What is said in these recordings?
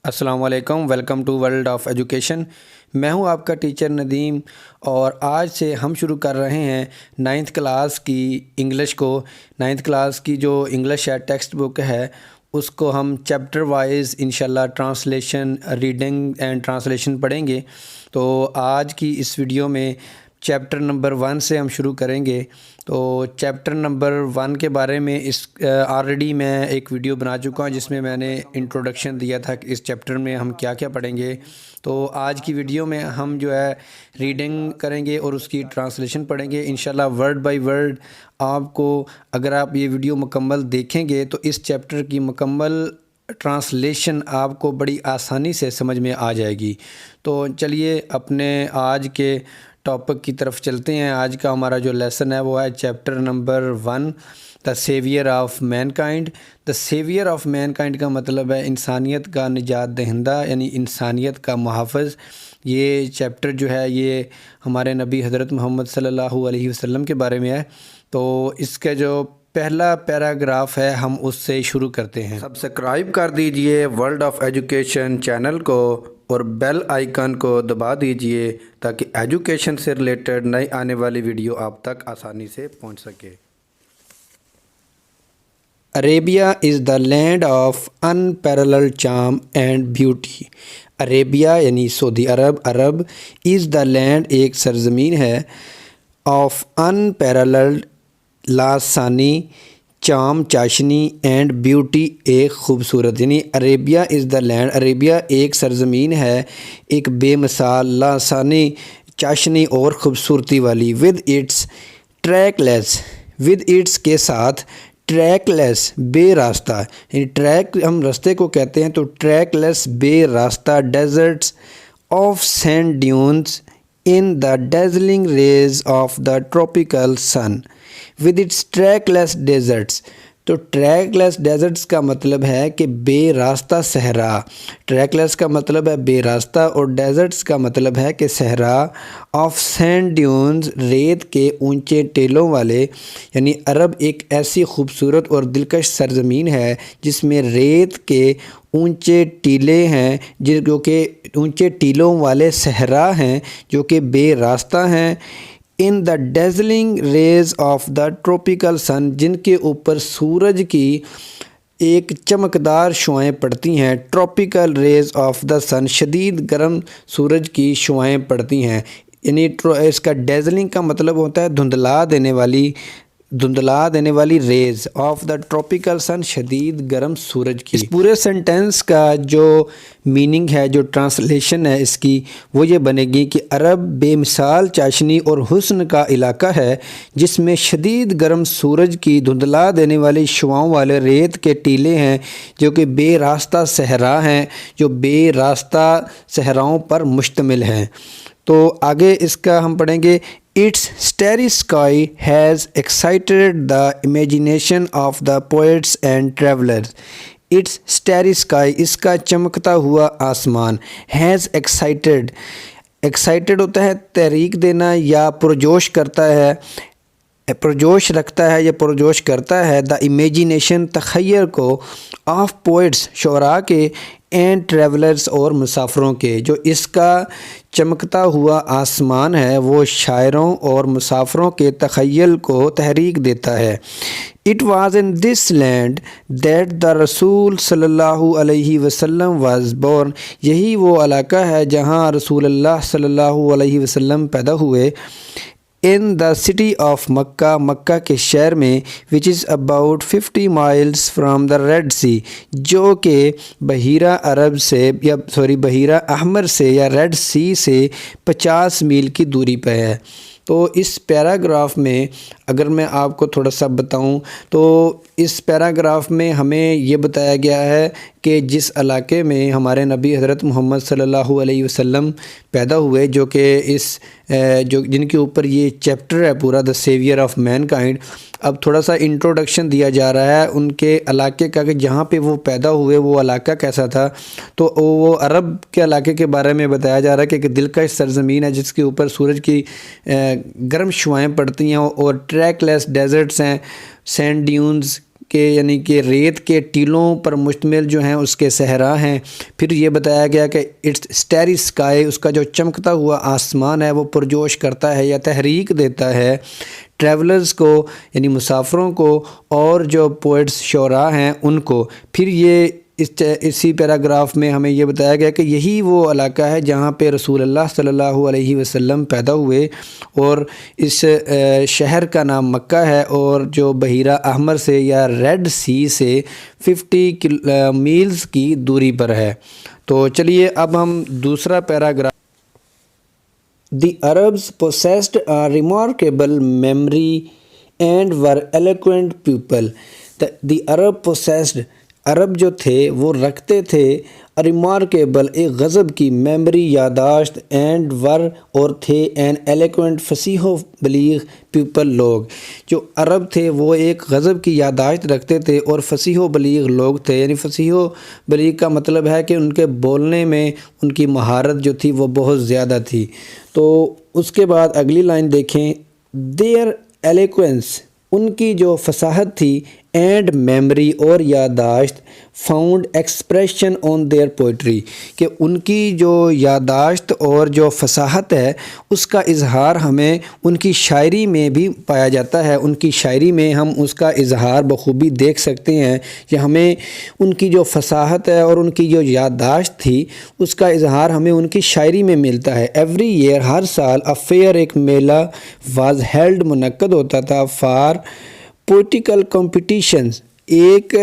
السلام علیکم، welcome to world of education. میں ہوں آپ کا ٹیچر ندیم، اور آج سے ہم شروع کر رہے ہیں 9th کلاس کی انگلش کو۔ 9th کلاس کی جو انگلش ہے ٹیکسٹ بک ہے، اس کو ہم چیپٹر وائز انشاءاللہ ٹرانسلیشن، ریڈنگ اینڈ ٹرانسلیشن پڑھیں گے۔ تو آج کی اس ویڈیو میں چیپٹر نمبر 1 سے ہم شروع کریں گے۔ تو چیپٹر نمبر 1 کے بارے میں آلریڈی میں ایک ویڈیو بنا چکا ہوں، جس میں میں نے انٹروڈکشن دیا تھا کہ اس چیپٹر میں ہم کیا کیا پڑھیں گے۔ تو آج کی ویڈیو میں ہم جو ہے ریڈنگ کریں گے اور اس کی ٹرانسلیشن پڑھیں گے انشاءاللہ ورڈ بائی ورڈ۔ آپ کو اگر آپ یہ ویڈیو مکمل دیکھیں گے تو اس چیپٹر کی مکمل ٹرانسلیشن آپ کو بڑی آسانی سے سمجھ میں آ جائے گی۔ تو چلیے اپنے آج کے ٹاپک کی طرف چلتے ہیں۔ آج کا ہمارا جو لیسن ہے وہ ہے chapter number 1، the saviour of mankind. The saviour of mankind کا مطلب ہے انسانیت کا نجات دہندہ، یعنی انسانیت کا محافظ۔ یہ چیپٹر جو ہے یہ ہمارے نبی حضرت محمد صلی اللہ علیہ وسلم کے بارے میں ہے۔ تو اس کا جو پہلا پیراگراف ہے ہم اس سے شروع کرتے ہیں۔ سبسکرائب کر دیجئے ورلڈ آف ایجوکیشن چینل کو اور بیل آئیکن کو دبا دیجئے تاکہ ایجوکیشن سے ریلیٹڈ نئی آنے والی ویڈیو آپ تک آسانی سے پہنچ سکے۔ Arabia is the land of unparalleled charm and beauty. Arabia یعنی سعودی عرب، عرب از دا لینڈ ایک سرزمین ہے، آف unparalleled لاسانی، چام چاشنی، اینڈ بیوٹی ایک خوبصورت، یعنی Arabia is the land, Arabia ایک سرزمین ہے ایک بے مثال، لاسانی، چاشنی اور خوبصورتی والی، with its track less, with its کے ساتھ، ٹریک لیس بے راستہ، یعنی ٹریک ہم راستے کو کہتے ہیں، تو ٹریک لیس بے راستہ، deserts of sand dunes in the dazzling rays of the tropical sun with its trackless deserts۔ تو ٹریک لیس ڈیزرٹس کا مطلب ہے کہ بے راستہ صحرا، ٹریک لیس کا مطلب ہے بے راستہ، اور ڈیزرٹس کا مطلب ہے کہ صحرا، آف سینڈ ڈیونز ریت کے اونچے ٹیلوں والے، یعنی عرب ایک ایسی خوبصورت اور دلکش سرزمین ہے جس میں ریت کے اونچے ٹیلے ہیں، جو کہ اونچے ٹیلوں والے صحرا ہیں جو کہ بے راستہ ہیں، ان دا ڈیزلنگ ریز آف دا ٹروپیکل سن، جن کے اوپر سورج کی ایک چمکدار شعائیں پڑتی ہیں، ٹروپیکل ریز آف دا سن، شدید گرم سورج کی شعائیں پڑتی ہیں، یعنی اس کا ڈیزلنگ کا مطلب ہوتا ہے دھندلا دینے والی ریز آف دا ٹروپیکل سن، شدید گرم سورج کی۔ اس پورے سنٹینس کا جو میننگ ہے، جو ٹرانسلیشن ہے اس کی، وہ یہ بنے گی کہ عرب بے مثال چاشنی اور حسن کا علاقہ ہے جس میں شدید گرم سورج کی دھندلا دینے والی شعاؤں والے ریت کے ٹیلے ہیں جو کہ بے راستہ صحرا ہیں، جو بے راستہ صحراؤں پر مشتمل ہیں۔ تو آگے اس کا ہم پڑھیں گے، Its starry sky has excited the imagination of the poets and travelers۔ Its starry sky، اس کا چمکتا ہوا آسمان، has excited ہوتا ہے تحریک دینا یا پرجوش کرتا ہے، پرجوش رکھتا ہے یا پرجوش کرتا ہے، دا امیجینیشن تخیل کو، آف پوئٹس شعراء کے، اینڈ ٹریولرز اور مسافروں کے۔ جو اس کا چمکتا ہوا آسمان ہے وہ شاعروں اور مسافروں کے تخیل کو تحریک دیتا ہے۔ It was in this land that the رسول صلی اللہ علیہ وسلم was born۔ یہی وہ علاقہ ہے جہاں رسول اللہ صلی اللہ علیہ وسلم پیدا ہوئے۔ In the city of مکہ، مکہ کے شہر میں، which is about 50 miles from the Red Sea، جو کہ بحیرہ احمر سے یا ریڈ سی سے 50 میل کی دوری پہ ہے۔ تو اس پیراگراف میں اگر میں آپ کو تھوڑا سا بتاؤں تو اس پیراگراف میں ہمیں یہ بتایا گیا ہے کہ جس علاقے میں ہمارے نبی حضرت محمد صلی اللہ علیہ وسلم پیدا ہوئے، جو کہ جن کے اوپر یہ چیپٹر ہے پورا، دا سیویئر آف مین کائنڈ۔ اب تھوڑا سا انٹروڈکشن دیا جا رہا ہے ان کے علاقے کا کہ جہاں پہ وہ پیدا ہوئے وہ علاقہ کیسا تھا۔ تو وہ عرب کے علاقے کے بارے میں بتایا جا رہا ہے کہ ایک دلکش سرزمین ہے جس کے اوپر سورج کی گرم شعائیں پڑتی ہیں، اور ٹریک لیس ڈیزرٹس ہیں، سینڈ ڈیونز کے یعنی کہ ریت کے ٹیلوں پر مشتمل جو ہیں اس کے صحرا ہیں۔ پھر یہ بتایا گیا کہ اٹس اسٹیری اسکائی، اس کا جو چمکتا ہوا آسمان ہے وہ پرجوش کرتا ہے یا تحریک دیتا ہے ٹریولرز کو یعنی مسافروں کو، اور جو پوئٹس شعراء ہیں ان کو۔ پھر یہ اسی پیراگراف میں ہمیں یہ بتایا گیا کہ یہی وہ علاقہ ہے جہاں پہ رسول اللہ صلی اللہ علیہ وسلم پیدا ہوئے، اور اس شہر کا نام مکہ ہے، اور جو بحیرہ احمر سے یا ریڈ سی سے 50 میلز کی دوری پر ہے۔ تو چلیے اب ہم دوسرا paragraph. The Arabs possessed a remarkable memory and were eloquent people. The Arab possessed، عرب جو تھے وہ رکھتے تھے ریمارکیبل، ایک غضب کی میموری یاداشت، اینڈ ور اور تھے این ایلیکوینٹ فصیح و بلیغ پیپل لوگ۔ جو عرب تھے وہ ایک غضب کی یاداشت رکھتے تھے اور فصیح و بلیغ لوگ تھے، یعنی فصیح و بلیغ کا مطلب ہے کہ ان کے بولنے میں ان کی مہارت جو تھی وہ بہت زیادہ تھی۔ تو اس کے بعد اگلی لائن دیکھیں، دیئر ایلیکوینس، ان کی جو فصاحت تھی، اینڈ میموری اور یاداشت، found expression on their poetry, کہ ان کی جو یاداشت اور جو فصاحت ہے اس کا اظہار ہمیں ان کی شاعری میں بھی پایا جاتا ہے۔ ان کی شاعری میں ہم اس کا اظہار بخوبی دیکھ سکتے ہیں کہ ہمیں ان کی جو فصاحت ہے اور ان کی جو یاداشت تھی اس کا اظہار ہمیں ان کی شاعری میں ملتا ہے۔ ایوری ایئر، ہر سال، افیئر، ایک میلہ، واز ہیلڈ، منعقد ہوتا تھا، فار پولیٹیکل کمپٹیشنز، ایک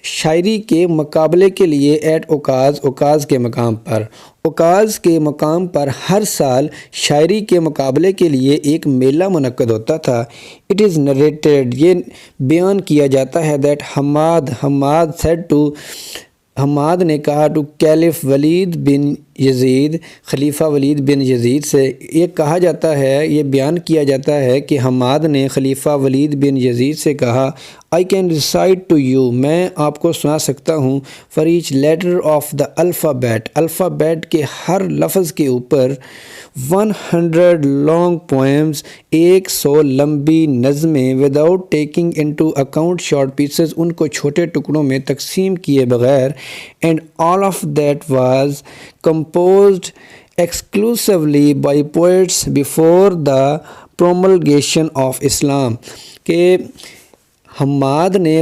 شاعری کے مقابلے کے لیے، ایٹ اوکاز، اوکاز کے مقام پر، اوکاز کے مقام پر ہر سال شاعری کے مقابلے کے لیے ایک میلہ منعقد ہوتا تھا۔ اٹ از نریٹڈ، یہ بیان کیا جاتا ہے، that Hammad said to, Hammad نے کہا، ٹو کیلف ولید بن یزید، خلیفہ ولید بن یزید سے، یہ کہا جاتا ہے، یہ بیان کیا جاتا ہے کہ حماد نے خلیفہ ولید بن یزید سے کہا، I can recite to you, میں آپ کو سنا سکتا ہوں، for each letter of the alphabet, alphabet کے ہر لفظ کے اوپر، 100 لانگ پوئمز، 100 لمبی نظمیں، without taking into account short pieces, ان کو چھوٹے ٹکڑوں میں تقسیم کیے بغیر، and all of that was composed exclusively by poets before the promulgation of Islam، کہ حماد نے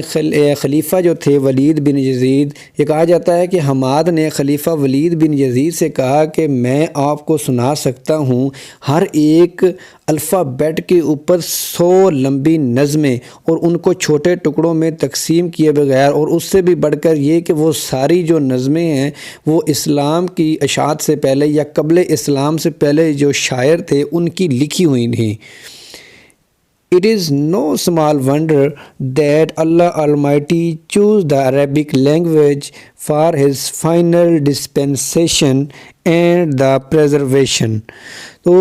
خلیفہ جو تھے ولید بن یزید، یہ کہا جاتا ہے کہ حماد نے خلیفہ ولید بن یزید سے کہا کہ میں آپ کو سنا سکتا ہوں ہر ایک الفابیٹ کے اوپر 100 لمبی نظمیں، اور ان کو چھوٹے ٹکڑوں میں تقسیم کیے بغیر، اور اس سے بھی بڑھ کر یہ کہ وہ ساری جو نظمیں ہیں وہ اسلام کی اشاعت سے پہلے یا قبل اسلام سے پہلے جو شاعر تھے ان کی لکھی ہوئی تھیں۔ It is no small wonder that Allah Almighty chose the Arabic language for His final dispensation and the preservation۔ تو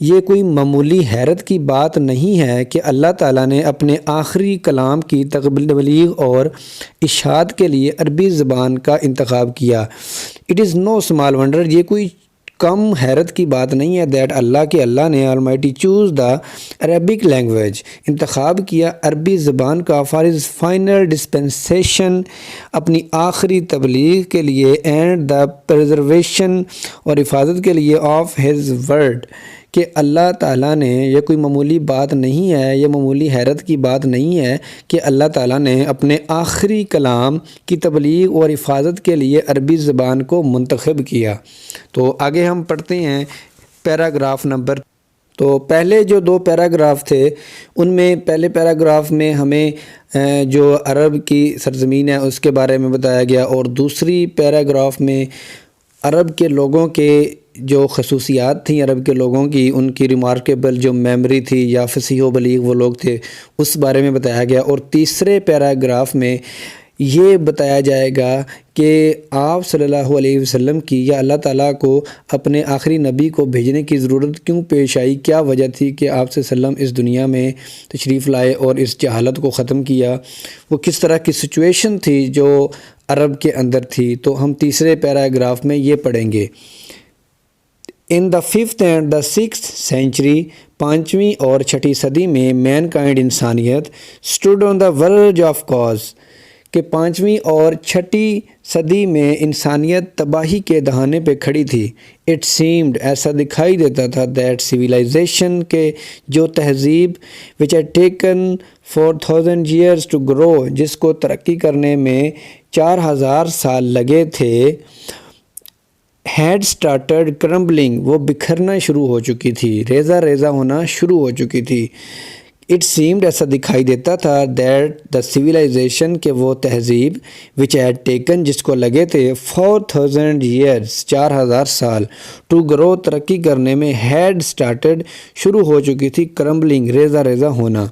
یہ کوئی معمولی حیرت کی بات نہیں ہے کہ اللہ تعالیٰ نے اپنے آخری کلام کی تبلیغ اور اشاعت کے لیے عربی زبان کا انتخاب کیا۔ It is no small wonder، یہ کوئی کم حیرت کی بات نہیں ہے، دیٹ اللہ نے Almighty choose the Arabic language, انتخاب کیا عربی زبان کا، فار ہز فائنل ڈسپنسیشن، اپنی آخری تبلیغ کے لیے، اینڈ دا پرزرویشن، اور حفاظت کے لیے، آف ہز ورڈ، کہ اللہ تعالیٰ نے، یہ کوئی معمولی بات نہیں ہے، یہ معمولی حیرت کی بات نہیں ہے کہ اللہ تعالیٰ نے اپنے آخری کلام کی تبلیغ اور حفاظت کے لیے عربی زبان کو منتخب کیا۔ تو آگے ہم پڑھتے ہیں پیراگراف نمبر۔ تو پہلے جو 2 پیراگراف تھے ان میں پہلے پیراگراف میں ہمیں جو عرب کی سرزمین ہے اس کے بارے میں بتایا گیا، اور دوسری پیراگراف میں عرب کے لوگوں کے جو خصوصیات تھیں، عرب کے لوگوں کی، ان کی ریمارکیبل جو میموری تھی یا فصیح و بلیغ وہ لوگ تھے، اس بارے میں بتایا گیا۔ اور تیسرے پیراگراف میں یہ بتایا جائے گا کہ آپ صلی اللہ علیہ وسلم کی یا اللہ تعالیٰ کو اپنے آخری نبی کو بھیجنے کی ضرورت کیوں پیش آئی، کیا وجہ تھی کہ آپ صلی اللہ علیہ وسلم اس دنیا میں تشریف لائے اور اس جہالت کو ختم کیا، وہ کس طرح کی سچویشن تھی جو عرب کے اندر تھی۔ تو ہم تیسرے پیراگراف میں یہ پڑھیں گے۔ ان دا 5th and the 6th century 5ویں اور 6ٹھی صدی میں مین کائنڈ انسانیت stood on the verge of cause کہ 5ویں اور 6ٹھی صدی میں انسانیت تباہی کے دہانے پہ کھڑی تھی. اٹ سیمڈ ایسا دکھائی دیتا تھا دیٹ سویلائزیشن کے جو تہذیب which had taken 4000 years to grow جس کو ترقی کرنے میں 4000 سال لگے تھے ہیڈ سٹارٹڈ کرمبلنگ وہ بکھرنا شروع ہو چکی تھی, ریزہ ریزہ ہونا شروع ہو چکی تھی. اٹ سیمڈ ایسا دکھائی دیتا تھا دیٹ دا سویلائزیشن کہ وہ تہذیب وچ ہیڈ ٹیکن جس کو لگے تھے 4000 years 4000 سال ٹو گرو ترقی کرنے میں ہیڈ سٹارٹڈ شروع ہو چکی تھی کرمبلنگ ریزہ ریزہ ہونا.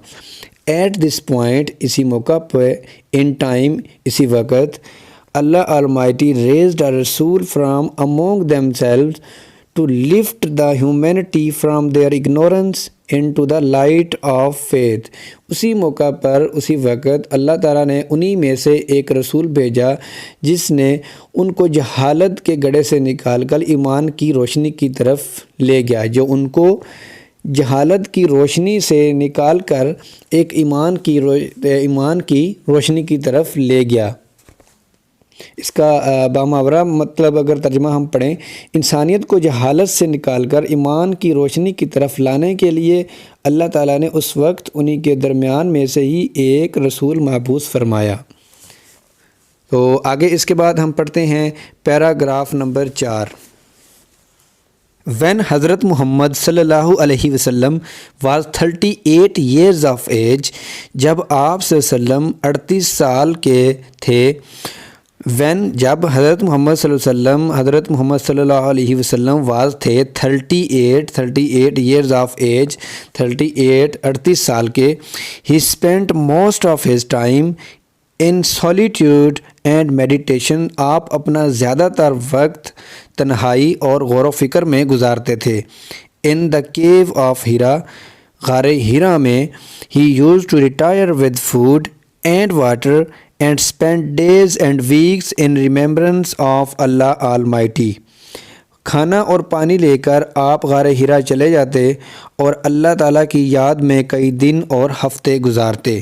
ایٹ دس پوائنٹ اسی موقع پہ ان ٹائم اسی وقت Allah Almighty raised a Rasul from among themselves to lift the humanity from their ignorance into the light of faith. اسی موقع پر اسی وقت اللہ تعالیٰ نے انہی میں سے ایک رسول بھیجا جس نے ان کو جہالت کے گڑھے سے نکال کر ایمان کی روشنی کی طرف لے گیا, جو ان کو جہالت کی روشنی سے نکال کر ایک ایمان کی روشنی کی طرف لے گیا. اس کا باماورہ مطلب اگر ترجمہ ہم پڑھیں, انسانیت کو جہالت سے نکال کر ایمان کی روشنی کی طرف لانے کے لیے اللہ تعالیٰ نے اس وقت انہی کے درمیان میں سے ہی ایک رسول مبعوث فرمایا. تو آگے اس کے بعد ہم پڑھتے ہیں پیراگراف نمبر 4. When حضرت محمد صلی اللہ علیہ وسلم was 38 years of age جب آپ صلی اللہ علیہ وسلم 38 سال کے تھے. جب حضرت محمد صلی اللہ علیہ وسلم واز تھے 38 years of age 38 سال کے. He spent most of his time in solitude and meditation آپ اپنا زیادہ تر وقت تنہائی اور غور و فکر میں گزارتے تھے. In the cave of Hira غار ہیرا میں he used to retire with food and water and spend days and weeks in remembrance of Allah Almighty. کھانا اور پانی لے کر آپ غار ہیرا چلے جاتے اور اللہ تعالیٰ کی یاد میں کئی دن اور ہفتے گزارتے.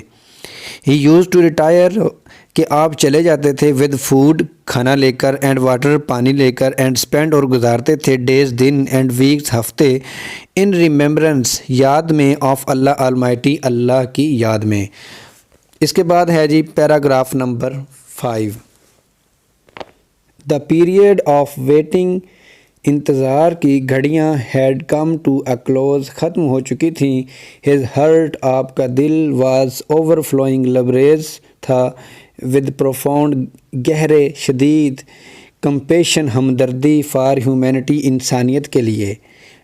He used to retire کہ آپ چلے جاتے تھے with food کھانا لے کر and water پانی لے کر and spend اور گزارتے تھے days دن and weeks ہفتے in remembrance یاد میں of Allah Almighty اللہ کی یاد میں. اس کے بعد ہے جی پیراگراف نمبر 5. دا پیریڈ آف ویٹنگ انتظار کی گھڑیاں had come to a close ختم ہو چکی تھیں. ہز ہرٹ آپ کا دل واز اوور فلوئنگ لبریز تھا ود پروفاؤنڈ گہرے شدید کمپیشن ہمدردی فار ہیومینٹی انسانیت کے لیے.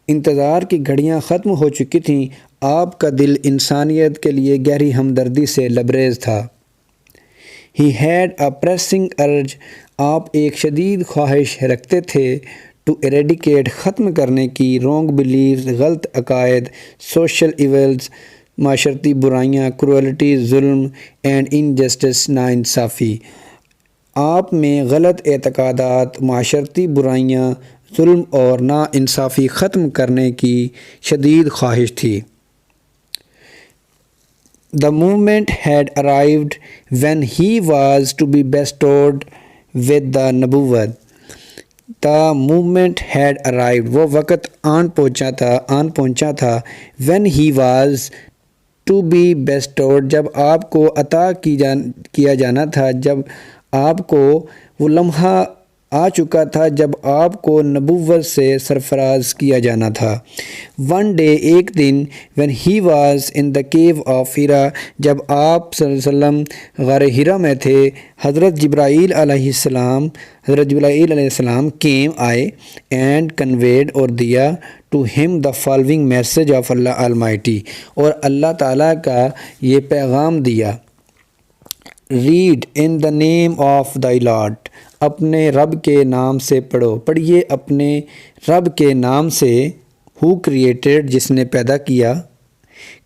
انتظار کی گھڑیاں ختم ہو چکی تھیں, آپ کا دل انسانیت کے لیے گہری ہمدردی سے لبریز تھا. ہی ہیڈ اے پریسنگ ارج آپ ایک شدید خواہش رکھتے تھے ٹو ایریڈیکیٹ ختم کرنے کی رونگ بلیفز غلط عقائد سوشل ایولز معاشرتی برائیاں کروئلٹی ظلم اینڈ انجسٹس ناانصافی. آپ میں غلط اعتقادات معاشرتی برائیاں ظلم اور ناانصافی ختم کرنے کی شدید خواہش تھی. The moment had arrived when he was to be bestowed with the نبوت. The moment had arrived وہ وقت آن پہنچا تھا when he was to be bestowed جب آپ کو عطا کیا جانا تھا, جب آپ کو وہ لمحہ آ چکا تھا جب آپ کو نبوت سے سرفراز کیا جانا تھا. ون ڈے ایک دن when he was in the cave of Hira جب آپ صلی اللہ علیہ وسلم غار ہیرا میں تھے, حضرت جبرائیل علیہ السلام came آئے and conveyed اور دیا to him the following message of Allah Almighty اور اللہ تعالیٰ کا یہ پیغام دیا. Read in the name of thy Lord اپنے رب کے نام سے پڑھیے اپنے رب کے نام سے. who created جس نے پیدا کیا,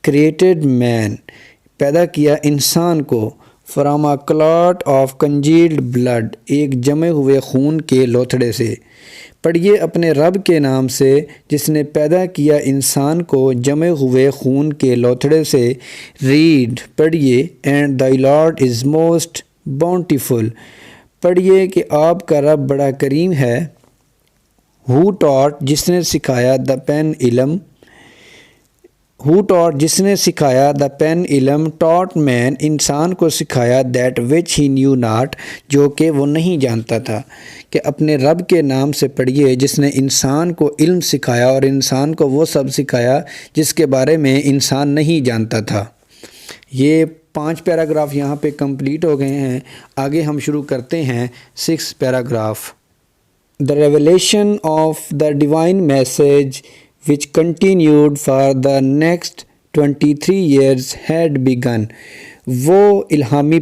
created man پیدا کیا انسان کو, from a clot of congealed blood, ایک جمے ہوئے خون کے لوتھڑے سے۔ پڑھیے اپنے رب کے نام سے جس نے پیدا کیا انسان کو جمے ہوئے خون کے لوتھڑے سے۔ ریڈ پڑھیے، and the Lord is most bountiful, پڑھیے کہ آپ کا رب بڑا کریم ہے۔ ہو ٹاٹ، جس نے سکھایا، دا پین علم، ہو ٹاٹ جس نے سکھایا، دا پین علم، ٹاٹ مین انسان کو سکھایا، that which he new not جو کہ وہ نہیں جانتا تھا۔ کہ اپنے رب کے نام سے پڑھیے جس نے انسان کو علم سکھایا اور انسان کو وہ سب سکھایا جس کے بارے میں انسان نہیں جانتا تھا۔ یہ 5 پیراگراف یہاں پہ کمپلیٹ ہو گئے ہیں۔ آگے ہم شروع کرتے ہیں 6 paragraph. The revelation of the divine message which continued for the next 23 years had begun۔ وہ الہامی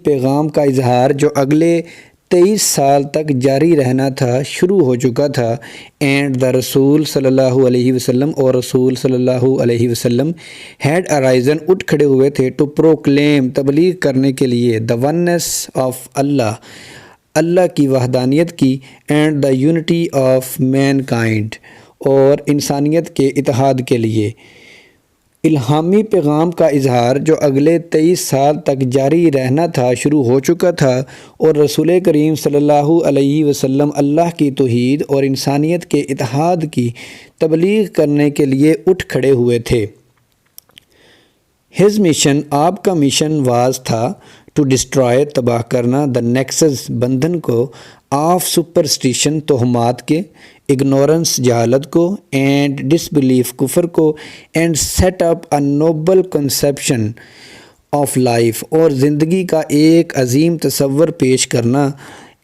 پیغام کا اظہار جو اگلے 23 سال تک جاری رہنا تھا شروع ہو چکا تھا۔ اینڈ دا رسول صلی اللہ علیہ وسلم، اور رسول صلی اللہ علیہ وسلم ہیڈ ارائزن اٹھ کھڑے ہوئے تھے، ٹو پروکلیم تبلیغ کرنے کے لیے، دا وننس آف اللہ کی وحدانیت کی، and the unity of mankind, اور انسانیت کے اتحاد کے لیے۔ الہامی پیغام کا اظہار جو اگلے 23 سال تک جاری رہنا تھا شروع ہو چکا تھا، اور رسول کریم صلی اللہ علیہ وسلم اللہ کی توحید اور انسانیت کے اتحاد کی تبلیغ کرنے کے لیے اٹھ کھڑے ہوئے تھے۔ ہز مشن، آپ کا مشن واز تھا، ٹو ڈسٹرائے تباہ کرنا، دا نیکسس بندھن کو، آف سپرسٹیشن توہمات کے، اگنورنس جہالت کو، اینڈ ڈس بلیف کفر کو، and set up a noble conception of life, اور زندگی کا ایک عظیم تصور پیش کرنا،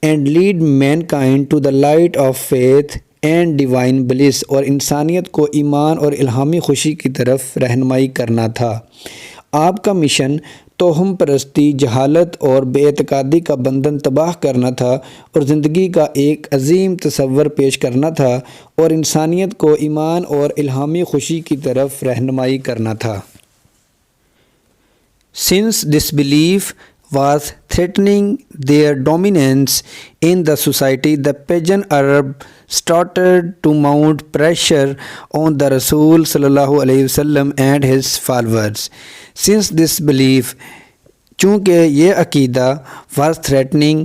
and lead mankind to the light of faith and divine bliss, اور انسانیت کو ایمان اور الہامی خوشی کی طرف رہنمائی کرنا تھا۔ آپ کا مشن توہم پرستی، جہالت اور بے اعتقادی کا بندھن تباہ کرنا تھا، اور زندگی کا ایک عظیم تصور پیش کرنا تھا، اور انسانیت کو ایمان اور الہامی خوشی کی طرف رہنمائی کرنا تھا۔ Since this belief was threatening their dominance in the society, the pagan Arab started to mount pressure on the Rasul sallallahu alayhi wasallam and his followers. Since this belief، چونکہ یہ عقیدہ was threatening،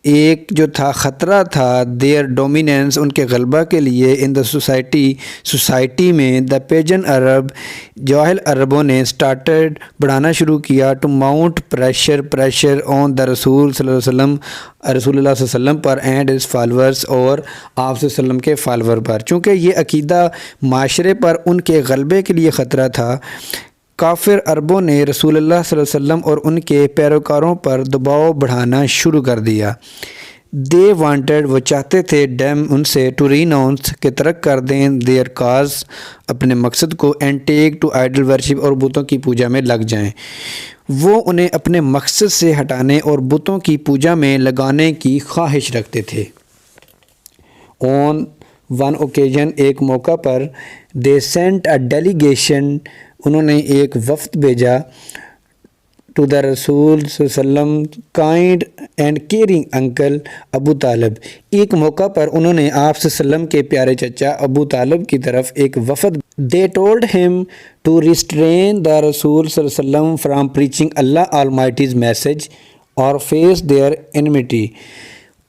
ایک جو تھا خطرہ تھا، their dominance ان کے غلبہ کے لیے، in the society میں، the pagan Arab جاہل عربوں نے started بڑھانا شروع کیا، to mount pressure on the رسول صلی اللہ علیہ وسلم، رسول اللہ صلی اللہ علیہ وسلم پر، and his followers، اور آپ صلی اللہ علیہ وسلم کے فالور پر۔ چونکہ یہ عقیدہ معاشرے پر ان کے غلبے کے لیے خطرہ تھا، کافر عربوں نے رسول اللہ صلی اللہ علیہ وسلم اور ان کے پیروکاروں پر دباؤ بڑھانا شروع کر دیا۔ دے وانٹڈ، وہ چاہتے تھے، ڈیم ان سے، ٹو ریناؤنس کہ ترک کر دیں، دیئر کاز اپنے مقصد کو، and take to idol worship اور بتوں کی پوجا میں لگ جائیں۔ وہ انہیں اپنے مقصد سے ہٹانے اور بتوں کی پوجا میں لگانے کی خواہش رکھتے تھے۔ آن ون اوکیجن، ایک موقع پر، دے سینٹ اے ڈیلیگیشن، انہوں نے ایک وفد بھیجا، ٹو دا رسول صلی اللہ علیہ وسلم، کائنڈ اینڈ کیئرنگ انکل ابو طالب، ایک موقع پر انہوں نے آپ صلی اللہ علیہ وسلم کے پیارے چچا ابو طالب کی طرف ایک وفد۔ They told him to restrain the رسول صلی اللہ علیہ وسلم from preaching Allah Almighty's message اور فیس دیئر انمیٹی،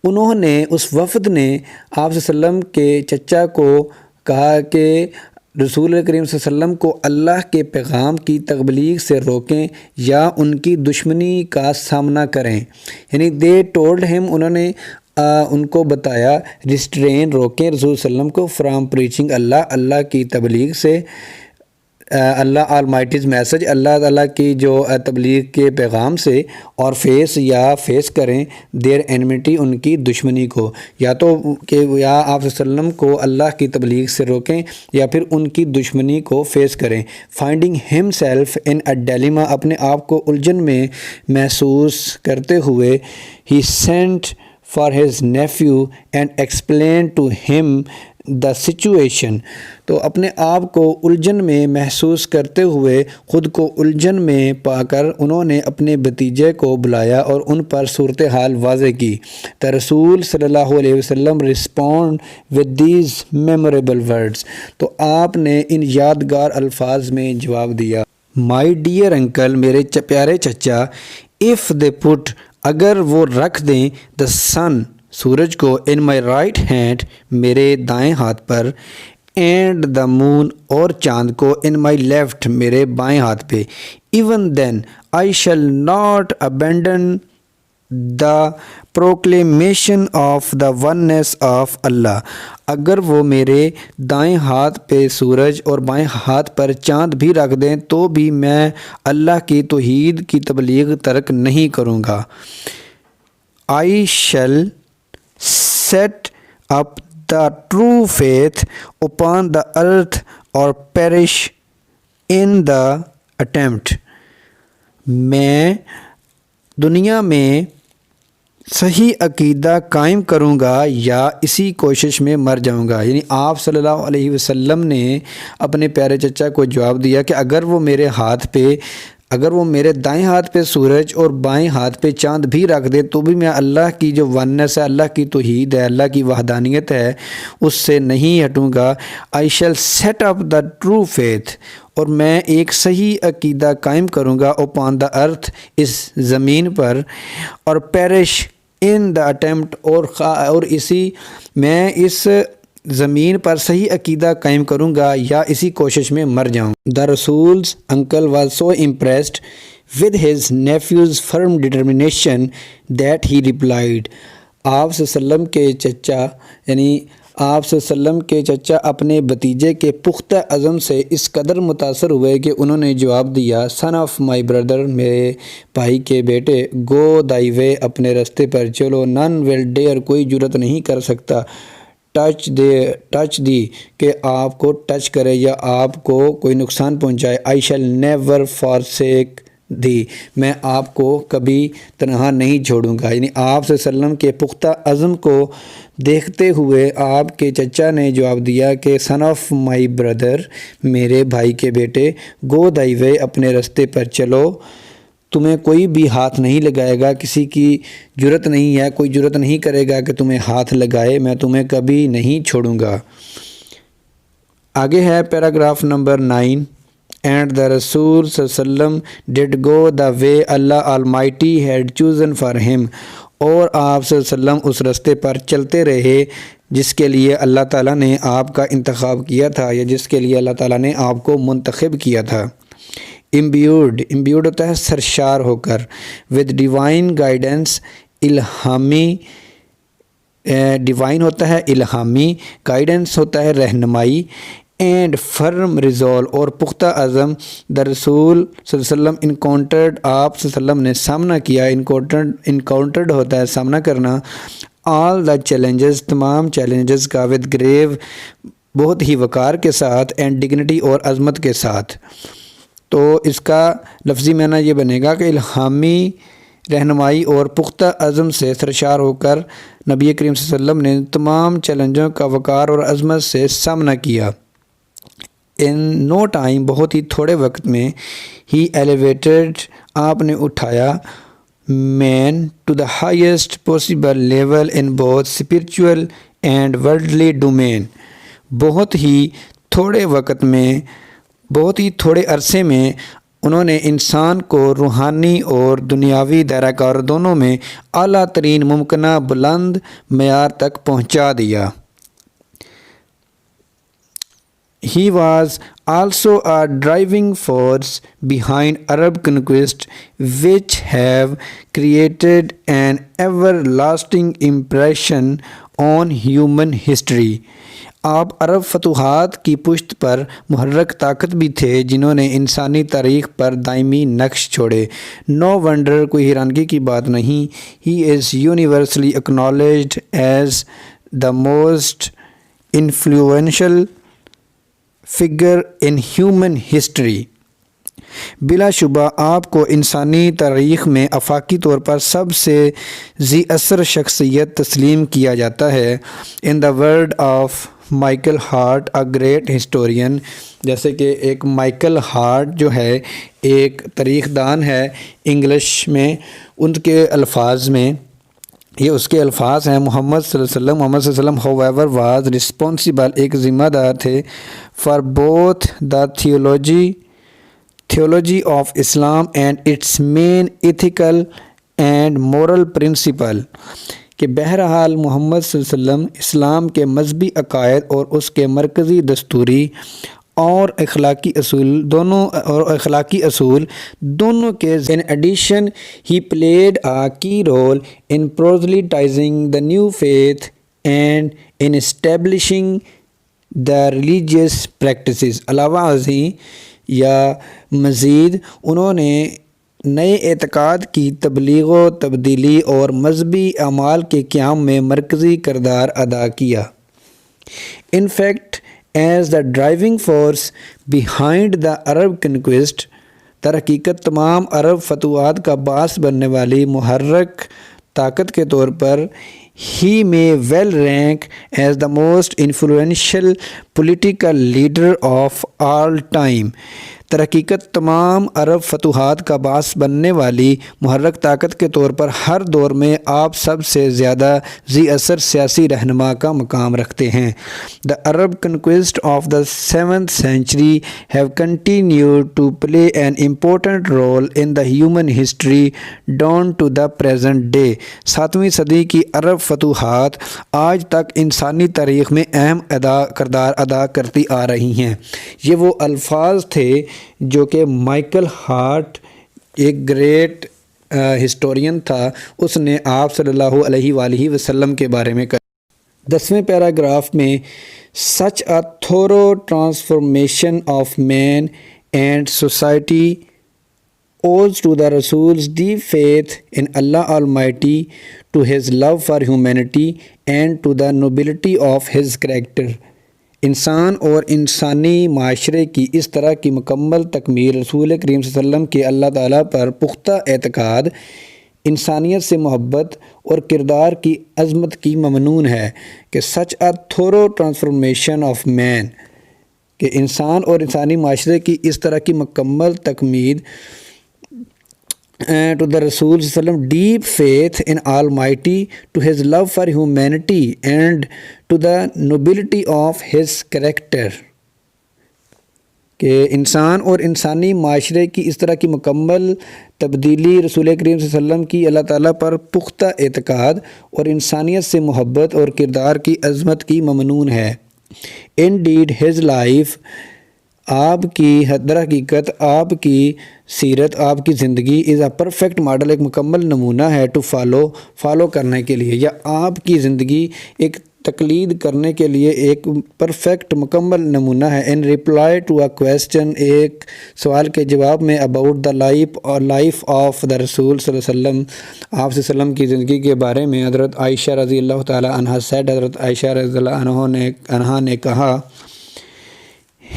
انہوں نے، اس وفد نے آپ صلی اللہ علیہ وسلم کے چچا کو کہا کہ رسول کریم صلی اللہ علیہ وسلم کو اللہ کے پیغام کی تبلیغ سے روکیں یا ان کی دشمنی کا سامنا کریں۔ یعنی دے ٹولڈ ہم، انہوں نے ان کو بتایا، ریسٹرین، روکیں رسول صلی اللہ علیہ وسلم کو، فرام پریچنگ اللہ کی تبلیغ سے، اللہ آلمائٹیز میسج، اللہ تعالیٰ کی جو تبلیغ کے پیغام سے، اور فیس کریں دیر انمیٹی، ان کی دشمنی کو، یا تو کہ یا آپ صلی اللہ علیہ وسلم کو اللہ کی تبلیغ سے روکیں یا پھر ان کی دشمنی کو فیس کریں۔ فائنڈنگ ہم سیلف ان اے ڈیلیما، اپنے آپ کو الجھن میں محسوس کرتے ہوئے، he sent for his nephew and explain to him the situation. تو اپنے آپ کو الجھن میں محسوس کرتے ہوئے خود کو الجھن میں پا کر انہوں نے اپنے بھتیجے کو بلایا اور ان پر صورتحال واضح کی. The رسول صلی اللہ علیہ وسلم respond with these memorable words. تو آپ نے ان یادگار الفاظ میں جواب دیا. My dear uncle, میرے پیارے چچا, if they put, اگر وہ رکھ دیں, the sun, سورج کو, in my right hand, میرے دائیں ہاتھ پر, and the moon, اور چاند کو, in my left, میرے بائیں ہاتھ پہ, even then I shall not abandon the proclamation of the oneness of Allah. اگر وہ میرے دائیں ہاتھ پہ سورج اور بائیں ہاتھ پر چاند بھی رکھ دیں تو بھی میں اللہ کی توحید کی تبلیغ ترک نہیں کروں گا. I shall set up the true faith upon the earth or perish in the attempt. میں دنیا میں صحیح عقیدہ قائم کروں گا یا اسی کوشش میں مر جاؤں گا. یعنی آپ صلی اللہ علیہ وسلم نے اپنے پیارے چچا کو جواب دیا کہ اگر وہ میرے دائیں ہاتھ پہ سورج اور بائیں ہاتھ پہ چاند بھی رکھ دے تو بھی میں اللہ کی جو ونس ہے, اللہ کی توحید ہے, اللہ کی وحدانیت ہے, اس سے نہیں ہٹوں گا. I shall set up the true faith, اور میں ایک صحیح عقیدہ قائم کروں گا, upon the earth, اس زمین پر, اور perish in the attempt, اور میں اس زمین پر صحیح عقیدہ قائم کروں گا یا اسی کوشش میں مر جاؤں. The Rasul's uncle was so impressed with his nephew's firm determination that he replied. آپ صلی اللہ علیہ وسلم کے چچا آپ صلی اللہ علیہ وسلم کے چچا اپنے بھتیجے کے پختہ عزم سے اس قدر متاثر ہوئے کہ انہوں نے جواب دیا, Son of my brother, میرے بھائی کے بیٹے, Go thy way, اپنے رستے پر چلو, None will dare, کوئی جرت نہیں کر سکتا, ٹچ دی, کہ آپ کو ٹچ کرے یا آپ کو کوئی نقصان پہنچائے, I shall never forsake thee, میں آپ کو کبھی تنہا نہیں چھوڑوں گا. یعنی آپ صلی اللہ علیہ وسلم کے پختہ عزم کو دیکھتے ہوئے آپ کے چچا نے جواب دیا کہ Son of my brother, میرے بھائی کے بیٹے, Go thy way, اپنے رستے پر چلو, تمہیں کوئی بھی ہاتھ نہیں لگائے گا, کسی کی جرت نہیں ہے, کوئی جرت نہیں کرے گا کہ تمہیں ہاتھ لگائے, میں تمہیں کبھی نہیں چھوڑوں گا. آگے ہے paragraph number 9. And the Rasul صلی اللہ علیہ وسلم did go the way Allah Almighty had chosen for him, اور آپ صلی اللہ علیہ وسلم اس رستے پر چلتے رہے جس کے لیے اللہ تعالیٰ نے آپ کا انتخاب کیا تھا یا جس کے لیے اللہ تعالیٰ نے آپ کو منتخب کیا تھا. imbued ہوتا ہے سرشار ہو کر, with divine guidance, الہامی, ڈیوائن ہوتا ہے الہامی, گائیڈنس ہوتا ہے رہنمائی, اینڈ فرم resolve, اور پختہ عزم. the رسول صلی اللہ علیہ وسلم encountered, آپ صلی اللہ علیہ وسلم نے سامنا کیا, encountered ہوتا ہے سامنا کرنا, all the challenges, تمام چیلنجز کا, with grave, بہت ہی وقار کے ساتھ, and dignity, اور عظمت کے ساتھ. تو اس کا لفظی معنی یہ بنے گا کہ الہامی رہنمائی اور پختہ عزم سے سرشار ہو کر نبی کریم صلی اللہ علیہ وسلم نے تمام چیلنجوں کا وقار اور عظمت سے سامنا کیا. ان نو ٹائم, بہت ہی تھوڑے وقت میں, ہی ایلیویٹڈ, آپ نے اٹھایا, man to the highest possible level in both spiritual and worldly domain, بہت ہی تھوڑے وقت میں, بہت ہی تھوڑے عرصے میں انہوں نے انسان کو روحانی اور دنیاوی دائرہ کار دونوں میں اعلیٰ ترین ممکنہ بلند معیار تک پہنچا دیا. He was also a driving force behind Arab conquest, which have created an everlasting impression on human history. آپ عرب فتوحات کی پشت پر محرک طاقت بھی تھے جنہوں نے انسانی تاریخ پر دائمی نقش چھوڑے. No wonder, کوئی حیرانگی کی بات نہیں, he is universally acknowledged as the most influential figure in human history. بلا شبہ آپ کو انسانی تاریخ میں آفاقی طور پر سب سے ذی اثر شخصیت تسلیم کیا جاتا ہے. In the word of Michael heart a great historian, جیسے کہ ایک مائیکل ہارٹ جو ہے ایک تاریخ دان ہے انگلش میں، ان کے الفاظ میں یہ اس کے الفاظ ہیں: محمد صلی اللہ علیہ وسلم however was responsible، ایک ذمہ دار تھے for both the theology of Islam and its main ethical and moral principle، کہ بہرحال محمد صلی اللہ علیہ وسلم اسلام کے مذہبی عقائد اور اس کے مرکزی دستوری اور اخلاقی اصول دونوں کے in addition he played a key role in proselytizing the new faith and in establishing the religious practices۔ علاوہ ازیں یا مزید انہوں نے نئے اعتقاد کی تبلیغ و تبدیلی اور مذہبی اعمال کے قیام میں مرکزی کردار ادا کیا۔ In fact as the driving force behind the Arab conquest، در حقیقت تمام عرب فتوحات کا باعث بننے والی محرک طاقت کے طور پر he may well rank as the most influential political leader of all time۔ در حقیقت تمام عرب فتوحات کا باعث بننے والی محرک طاقت کے طور پر ہر دور میں آپ سب سے زیادہ ذی اثر سیاسی رہنما کا مقام رکھتے ہیں۔ The Arab conquest of the 7th century have continued to play an important role in the human history down to the present day۔ 7ویں صدی کی عرب فتوحات آج تک انسانی تاریخ میں اہم کردار ادا کرتی آ رہی ہیں۔ یہ وہ الفاظ تھے جو کہ مائیکل ہارٹ ایک گریٹ ہسٹورین تھا، اس نے آپ صلی اللہ علیہ وآلہ وسلم کے بارے میں کہا۔ 10ویں پیراگراف میں such a thorough transformation of man and society owes to the Rasul's deep faith in Allah Almighty, to his love for humanity and to the nobility of his character۔ انسان اور انسانی معاشرے کی اس طرح کی مکمل تکمیل رسول کریم صلی اللہ علیہ وسلم کے اللہ تعالیٰ پر پختہ اعتقاد، انسانیت سے محبت اور کردار کی عظمت کی ممنون ہے۔ کہ سچ اے تھورو ٹرانسفارمیشن آف مین، کہ انسان اور انسانی معاشرے کی اس طرح کی مکمل تکمیل to the Rasul صلی اللہ علیہ وسلم deep faith in Almighty, to his love for humanity and to the nobility of his character، کہ انسان اور انسانی معاشرے کی اس طرح کی مکمل تبدیلی رسول کریم صلی اللہ علیہ وسلم کی اللہ تعالیٰ پر پختہ اعتقاد اور انسانیت سے محبت اور کردار کی عظمت کی ممنون ہے۔ Indeed his life، آپ کی در حقیقت آپ کی سیرت، آپ کی زندگی از اے پرفیکٹ ماڈل، ایک مکمل نمونہ ہے ٹو فالو کرنے کے لیے، یا آپ کی زندگی ایک تقلید کرنے کے لیے ایک پرفیکٹ مکمل نمونہ ہے۔ ان رپلائی ٹو اے کویسچن، ایک سوال کے جواب میں، about the life of the رسول صلی اللہ علیہ وسلم، آپ صلی اللہ علیہ وسلم کی زندگی کے بارے میں حضرت عائشہ رضی اللہ تعالی عنہا سیڈ، حضرت عائشہ رضی اللہ عنہا نے کہا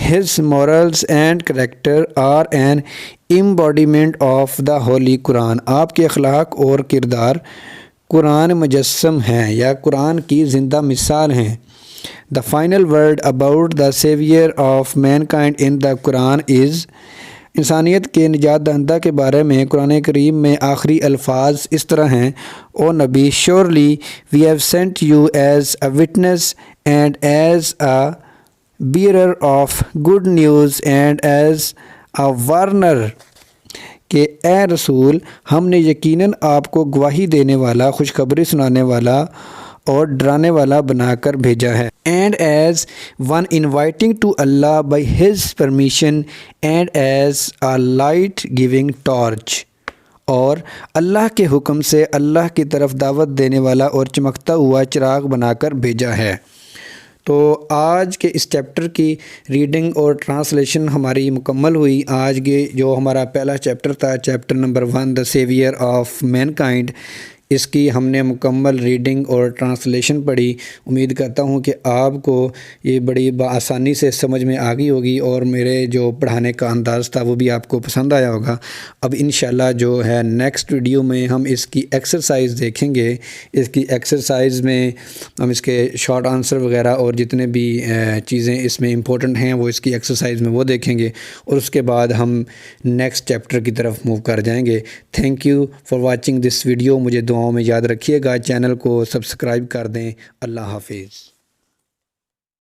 His morals and character are an embodiment of the Holy Quran۔ آپ کے اخلاق اور کردار قرآن مجسم ہیں یا قرآن کی زندہ مثال ہیں۔ The final word about the savior of mankind in the Quran is، انسانیت کے نجات دہندہ کے بارے میں قرآن کریم میں آخری الفاظ اس طرح ہیں: او نبی، surely we have sent you as a witness and as a bearer of good news and as a warner، کہ اے رسول، ہم نے یقیناً آپ کو گواہی دینے والا، خوشخبری سنانے والا اور ڈرانے والا بنا کر بھیجا ہے۔ and as one inviting to Allah by his permission and as a light giving torch، اور اللہ کے حکم سے اللہ کی طرف دعوت دینے والا اور چمکتا ہوا چراغ بنا کر بھیجا ہے۔ تو آج کے اس چیپٹر کی ریڈنگ اور ٹرانسلیشن ہماری مکمل ہوئی۔ آج کے جو ہمارا پہلا چیپٹر تھا، chapter number 1، the saviour of mankind, اس کی ہم نے مکمل ریڈنگ اور ٹرانسلیشن پڑھی۔ امید کرتا ہوں کہ آپ کو یہ بڑی بآسانی سے سمجھ میں آ گئی ہوگی اور میرے جو پڑھانے کا انداز تھا وہ بھی آپ کو پسند آیا ہوگا۔ اب انشاءاللہ جو ہے نیکسٹ ویڈیو میں ہم اس کی ایکسرسائز دیکھیں گے۔ اس کی ایکسرسائز میں ہم اس کے شارٹ آنسر وغیرہ اور جتنے بھی چیزیں اس میں امپورٹنٹ ہیں وہ اس کی ایکسرسائز میں وہ دیکھیں گے، اور اس کے بعد ہم نیکسٹ چیپٹر کی طرف موو کر جائیں گے۔ Thank you for watching this video. مجھے دعاؤں میں یاد رکھیے گا، چینل کو سبسکرائب کر دیں۔ اللہ حافظ۔